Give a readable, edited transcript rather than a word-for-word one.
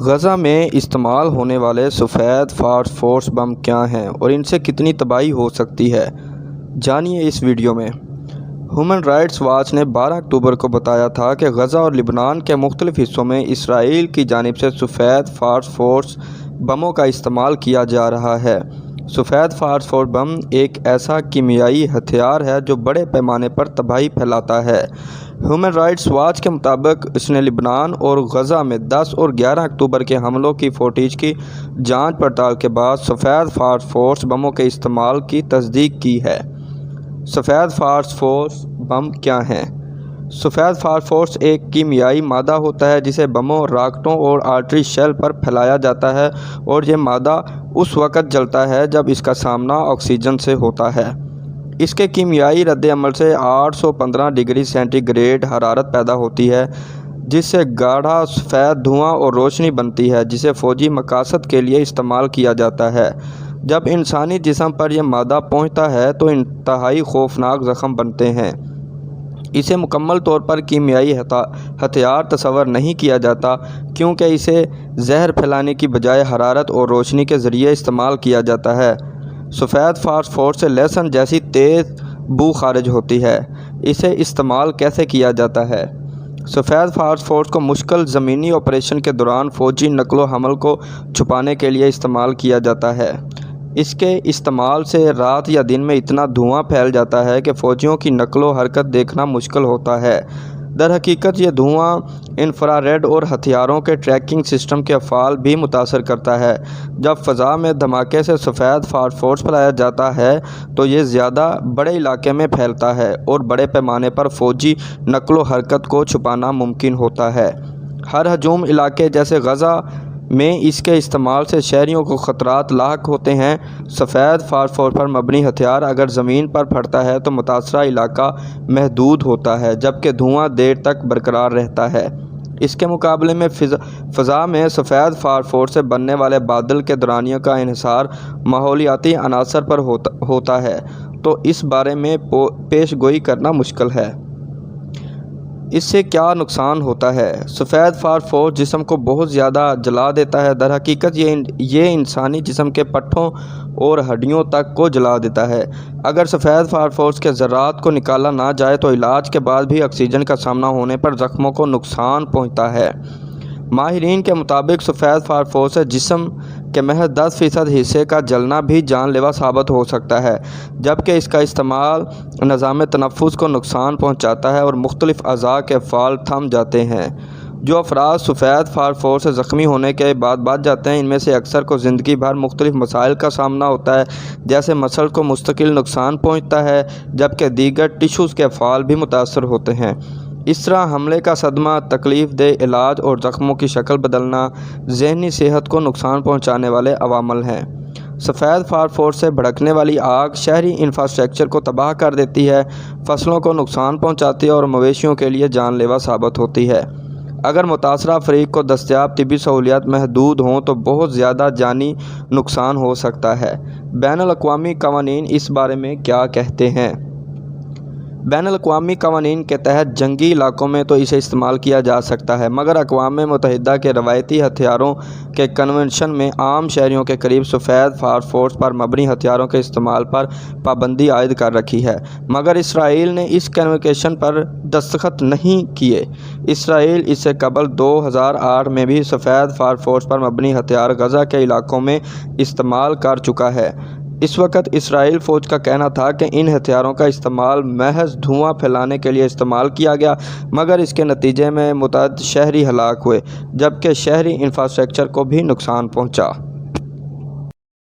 غزہ میں استعمال ہونے والے سفید فاسفورس بم کیا ہیں اور ان سے کتنی تباہی ہو سکتی ہے، جانیے اس ویڈیو میں۔ ہیومن رائٹس واچ نے 12 اکتوبر کو بتایا تھا کہ غزہ اور لبنان کے مختلف حصوں میں اسرائیل کی جانب سے سفید فاسفورس بموں کا استعمال کیا جا رہا ہے۔ سفید فاسفورس بم ایک ایسا کیمیائی ہتھیار ہے جو بڑے پیمانے پر تباہی پھیلاتا ہے۔ ہیومن رائٹس واچ کے مطابق اس نے لبنان اور غزہ میں 10 اور 11 اکتوبر کے حملوں کی فوٹیج کی جانچ پڑتال کے بعد سفید فاسفورس بموں کے استعمال کی تصدیق کی ہے۔ سفید فاسفورس بم کیا ہیں؟ سفید فاسفورس ایک کیمیائی مادہ ہوتا ہے جسے بموں، راکٹوں اور آرٹری شیل پر پھیلایا جاتا ہے، اور یہ مادہ اس وقت جلتا ہے جب اس کا سامنا آکسیجن سے ہوتا ہے۔ اس کے کیمیائی رد عمل سے 815 ڈگری سینٹی گریڈ حرارت پیدا ہوتی ہے، جس سے گاڑھا سفید دھواں اور روشنی بنتی ہے جسے فوجی مقاصد کے لیے استعمال کیا جاتا ہے۔ جب انسانی جسم پر یہ مادہ پہنچتا ہے تو انتہائی خوفناک زخم بنتے ہیں۔ اسے مکمل طور پر کیمیائی ہتھیار تصور نہیں کیا جاتا کیونکہ اسے زہر پھیلانے کی بجائے حرارت اور روشنی کے ذریعے استعمال کیا جاتا ہے۔ سفید فاسفورس سے لہسن جیسی تیز بو خارج ہوتی ہے۔ اسے استعمال کیسے کیا جاتا ہے؟ سفید فاسفورس کو مشکل زمینی آپریشن کے دوران فوجی نقل و حمل کو چھپانے کے لیے استعمال کیا جاتا ہے۔ اس کے استعمال سے رات یا دن میں اتنا دھواں پھیل جاتا ہے کہ فوجیوں کی نقل و حرکت دیکھنا مشکل ہوتا ہے۔ در حقیقت یہ دھواں انفرا ریڈ اور ہتھیاروں کے ٹریکنگ سسٹم کے افعال بھی متاثر کرتا ہے۔ جب فضا میں دھماکے سے سفید فاسفورس پھیلایا جاتا ہے تو یہ زیادہ بڑے علاقے میں پھیلتا ہے اور بڑے پیمانے پر فوجی نقل و حرکت کو چھپانا ممکن ہوتا ہے۔ ہر ہجوم علاقے جیسے غزہ میں اس کے استعمال سے شہریوں کو خطرات لاحق ہوتے ہیں۔ سفید فاسفورس پر مبنی ہتھیار اگر زمین پر پھٹتا ہے تو متاثرہ علاقہ محدود ہوتا ہے جبکہ دھواں دیر تک برقرار رہتا ہے۔ اس کے مقابلے میں فضا میں سفید فاسفورس سے بننے والے بادل کے دورانیے کا انحصار ماحولیاتی عناصر پر ہوتا ہے، تو اس بارے میں پیش گوئی کرنا مشکل ہے۔ اس سے کیا نقصان ہوتا ہے؟ سفید فاسفورس جسم کو بہت زیادہ جلا دیتا ہے۔ در حقیقت یہ انسانی جسم کے پٹھوں اور ہڈیوں تک کو جلا دیتا ہے۔ اگر سفید فاسفورس کے ذرات کو نکالا نہ جائے تو علاج کے بعد بھی آکسیجن کا سامنا ہونے پر زخموں کو نقصان پہنچتا ہے۔ ماہرین کے مطابق سفید فاسفورس سے جسم کے محض 10% حصے کا جلنا بھی جان لیوا ثابت ہو سکتا ہے، جبکہ اس کا استعمال نظام تنفس کو نقصان پہنچاتا ہے اور مختلف اعضاء کے افعال تھم جاتے ہیں۔ جو افراد سفید فاسفورس سے زخمی ہونے کے بعد بچ جاتے ہیں ان میں سے اکثر کو زندگی بھر مختلف مسائل کا سامنا ہوتا ہے، جیسے مسل کو مستقل نقصان پہنچتا ہے جبکہ دیگر ٹشوز کے افعال بھی متاثر ہوتے ہیں۔ اس طرح حملے کا صدمہ، تکلیف دہ علاج اور زخموں کی شکل بدلنا ذہنی صحت کو نقصان پہنچانے والے عوامل ہیں۔ سفید فاسفورس سے بھڑکنے والی آگ شہری انفراسٹرکچر کو تباہ کر دیتی ہے، فصلوں کو نقصان پہنچاتی ہے اور مویشیوں کے لیے جان لیوا ثابت ہوتی ہے۔ اگر متاثرہ فریق کو دستیاب طبی سہولیات محدود ہوں تو بہت زیادہ جانی نقصان ہو سکتا ہے۔ بین الاقوامی قوانین اس بارے میں کیا کہتے ہیں؟ بین الاقوامی قوانین کے تحت جنگی علاقوں میں تو اسے استعمال کیا جا سکتا ہے، مگر اقوام متحدہ کے روایتی ہتھیاروں کے کنونشن میں عام شہریوں کے قریب سفید فاسفورس پر مبنی ہتھیاروں کے استعمال پر پابندی عائد کر رکھی ہے، مگر اسرائیل نے اس کنونشن پر دستخط نہیں کیے۔ اسرائیل اس سے قبل 2008 میں بھی سفید فاسفورس پر مبنی ہتھیار غزہ کے علاقوں میں استعمال کر چکا ہے۔ اس وقت اسرائیل فوج کا کہنا تھا کہ ان ہتھیاروں کا استعمال محض دھواں پھیلانے کے لیے استعمال کیا گیا، مگر اس کے نتیجے میں متعدد شہری ہلاک ہوئے جبکہ شہری انفراسٹرکچر کو بھی نقصان پہنچا۔